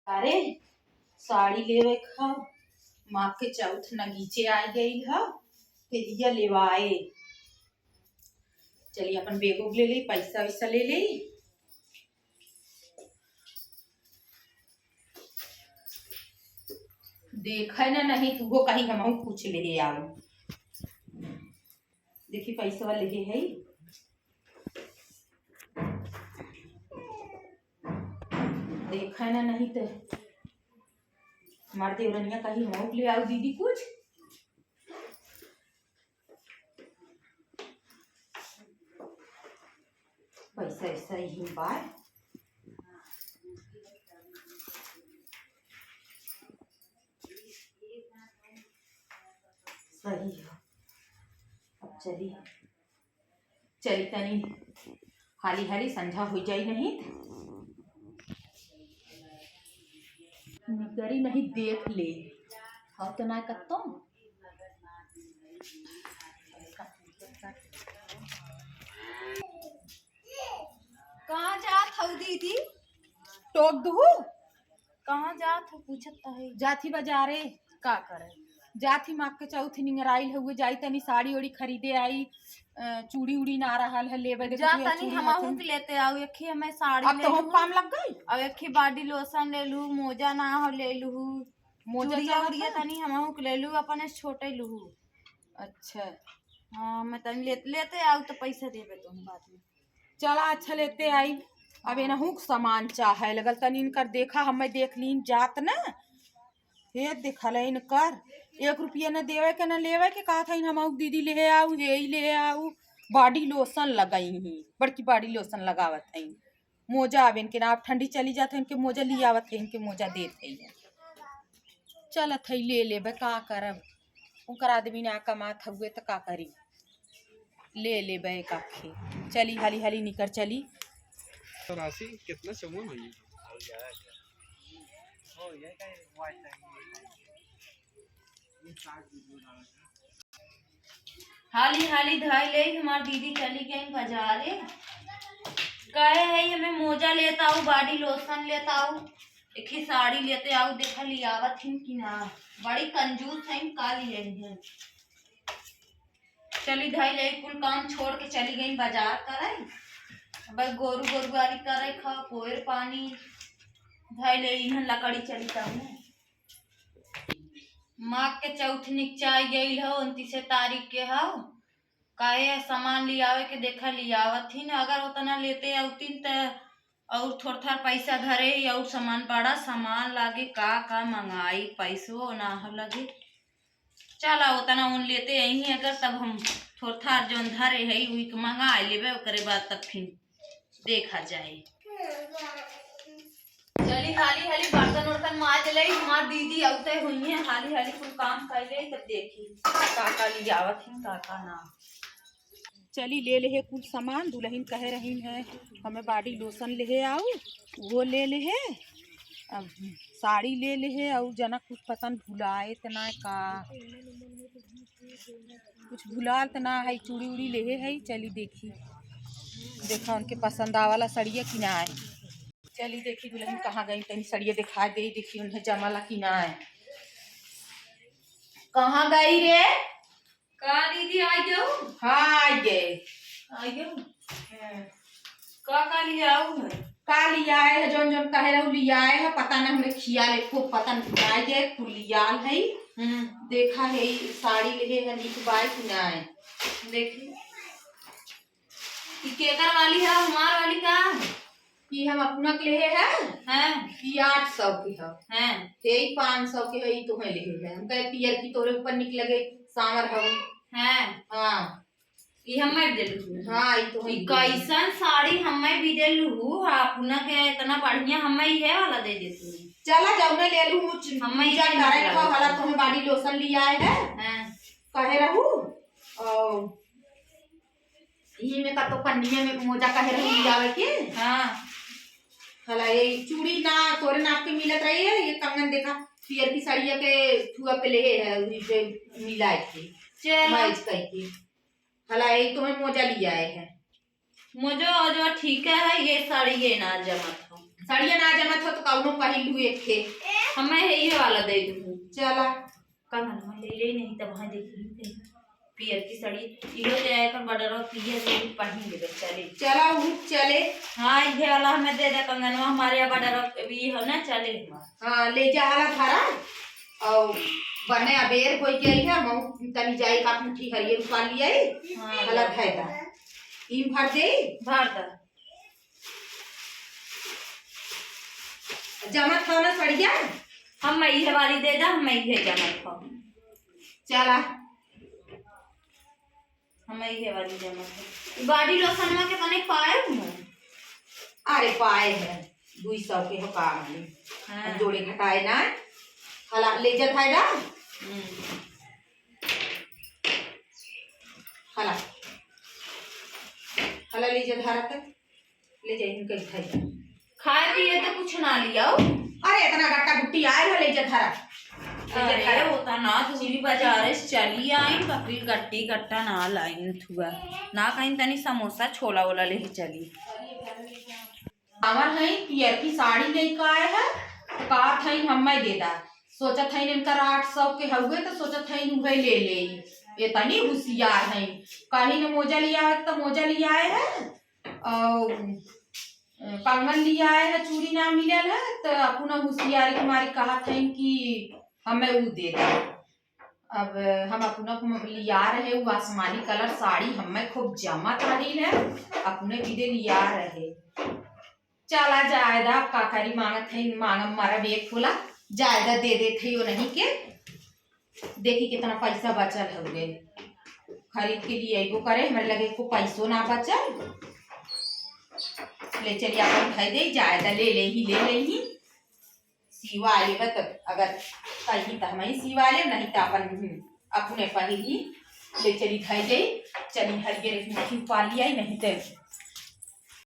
अरे साड़ी लेवे खा माँ के चौथ नगीचे आ गई है फिर लेवाए। चलिए अपन बेग उग ले ली, पैसा वैसा ले ली। देखा ना नहीं तू वो कहीं हम पूछ ले आओ। देखी पैसा वाले है देखा ना नहीं तो हमारे देवरनिया कहीं हम ले आओ दीदी कुछ। पैसा ऐसा ही बात सही है। अब चली चली तनी हाली हाली संझा हो जाई नहीं निकरी नहीं देख ले हाँ तो ना कतो कहाँ जात हऊ दीदी? टोक दू कहाँ जात हो पूछत है? जाथी बाजारे का करे जाथी माँ के चौथी निंगराइल हुए जाई तनी साड़ी ओड़ी खरीदे आई। चूड़ी उड़ी ना रहा है लेवे जा तनी हमहू के लेते आओ। एक हमें साड़ी अब तो हम काम लग गई। अब एक बॉडी लोशन ले लू, मोजा ना हो ले लू, मोजा उड़िया तनी हमहू के ले लू, अपने छोटे लू। अच्छा हाँ मैं तनी लेते आओ तो पैसा देवे तुम बाद में। चला अच्छा लेते आई। अब एनहू सामान चाहे लगल तनी इनकर देखा हमें देख लीन जात ना हे देखल इनकर 1 रुपया न देवे के न लेवे के कहा था हम दीदी ले आऊ हे ले आऊ। बॉडी लोशन लगाई ही बड़की बॉडी लोशन लगावत है। मोजा अब इनके ना ठंडी चली जाते इनके मोजा ले आवत है इनके मोजा देते है। चलत है ले लेबे का करब उनकर आदमी ना कमात हुए तो का करी ले लेबे काखे। चली हाली हाली निकर चली। राशि कितना चमन हुई हाली हाली धाई ले हमार दीदी चली गई बाजारे। कहे है हमें मोजा लेता हूँ, बॉडी लोशन लेता हूँ, एक ही साड़ी लेते आओ। देखा लियावत हिम कि ना बड़ी कंजूस है का लिए हैं। चली धाई ले कुल काम छोड़ के चली गई बाजार करे। बस गोरू गोरुआरी करे खा पोर पानी धाई ले इन्हन लकड़ी चली जाऊँ। माँ के चौथ निकचाई गई हो 29 तारीख के हो। काहे सामान लियावे के देखा लियावत ही ना। अगर उतना लेते औतीन तो और थोड़ा पैसा धरे और सामान बड़ा सामान लागे का मंगाई पैसो ना हो लगे। चला उतना उन लेते यही अगर तब हम थोड़ा जो धरे है वही मंगा लेवे ओकरे बाद तब फिर देखा जाए। चली हाली हाली बर्तन उर्तन माज ले हमार दीदी औते हुई है। हाली हाली कुल काम कर ले तब देखी का लियावत ही का ना। चली ले ले कुल सामान दुल्हन कह रही है हमें बॉडी लोशन ले आओ वो ले ले अब साड़ी ले ले और जना कुछ पतन भुलाए तना का कुछ भुलाल तना है चूड़ी उड़ी ले है। चली देखी देखा उनके पसंद आवाला सड़िया कि ना है। चली देखी दुल्हन कहाँ गई तनी सड़िया दिखा दे। देखी उन्हें जमाला कि ना है। कहाँ गई रे? का दीदी आ जाओ? हाँ आ गए का लियाऊ है? का लिया है जोन जोन कहे रहो लिया है पता ना हमें खिया ले खूब पतन भुलाए गए कुलियाल है। देखा है साड़ी ले है नीक बाई कि ना है। देखी केकर वाली है हमार वाली का कि हम अपना के लिए है हैं कि 800 की है हैं 500 के है तो है ले है। हम कहे पियर की तोरे ऊपर निकलगे सांवर हम हैं। हाँ ये हमें दे लू। हाँ ये तो है कैसन साड़ी हमें भी दे लू। अपना के इतना बढ़िया हमें ही है वाला दे दे तू। चला जाओ मैं ले लूं हमें ही करे रखो वाला तो हमें बॉडी लोशन लिया है कहे रहू और ये में का तो पन्निया में मोजा कहे रहू लियावे के। हां हला ये चूड़ी ना तोरे नाप के मिलत रही है। ये कंगन देखा पियर की साड़िया के थुआ पे ले है उरी पे मिलाए थे मैच करके। हला ये तुम्हें मोजा लिया है। मुझे जो ठीक है ये साड़ी ये ना जमत हो साड़िया ना जमत हो तो कौनो पहिल हुए थे। हमें यही वाला दे दूँ। चला कंगन में ले ले नहीं तब वहाँ देखी पियर की साड़ी इहो ले आए कर बॉर्डर और पियर से पहन ले चले। चला ऊ चले। हाँ ये वाला हमें दे दे कंगन में हमारे यहाँ बॉर्डर भी है ना चले। हाँ ले जा हाला थारा और बने अबेर कोई के है मऊ तनी जाई का मुट्ठी हरियर उठा लिया हाँ अलग है दा इन भर दे भर दा जमा था ना सड़िया हम ये वाली दे दा हम ये जमा था। चला हम ये वाली जमा था। बॉडी लोशन में के तने पाए हूं। अरे पाए है 200 के हो काम में। हाँ। जोड़े घटाए ना हला ले जा था ना हला हला ले जा धारा तक ले जा इनके था खाए पिए तो कुछ ना लिया। अरे इतना गट्टा गुट्टी आए है ले जा धारा अरे होता ना दूरी बाजार से चली आई बकरी गट्टी गट्टा ना लाइन थुआ ना कहीं तनी समोसा छोला वोला ले चली। हमार है पियर की साड़ी नहीं काए है का थई हमें दे दा सोचा थई इनका 800 के हुए तो सोचा थई उहे ले ले ये तनी होशियार है कहीं न मोजा लिया है तो मोजा लिया है और कंगन लिया है चूड़ी ना मिलल है तो अपना होशियारी के मारे कहा थे कि हमें वो दे दे। अब हम अपना लिया रहे वो आसमानी कलर साड़ी हमें खूब जमा तारील है अपने विदे लिया रहे। चला जायदा काकारी मांगत है मांग मारा बेग खोला जायदा दे देते हो नहीं के देखी कितना पैसा बचल हुए खरीद के लिए एगो करे हमारे लगे को पैसों ना बचल ले चलिए अपन खाई दे जायदा ले ले ही सीवा ले बत अगर कहीं तो हमें सीवा ले नहीं तो अपन अपने पहली ले चली खाई दे चली हरियर मुट्ठी पा लिया नहीं तो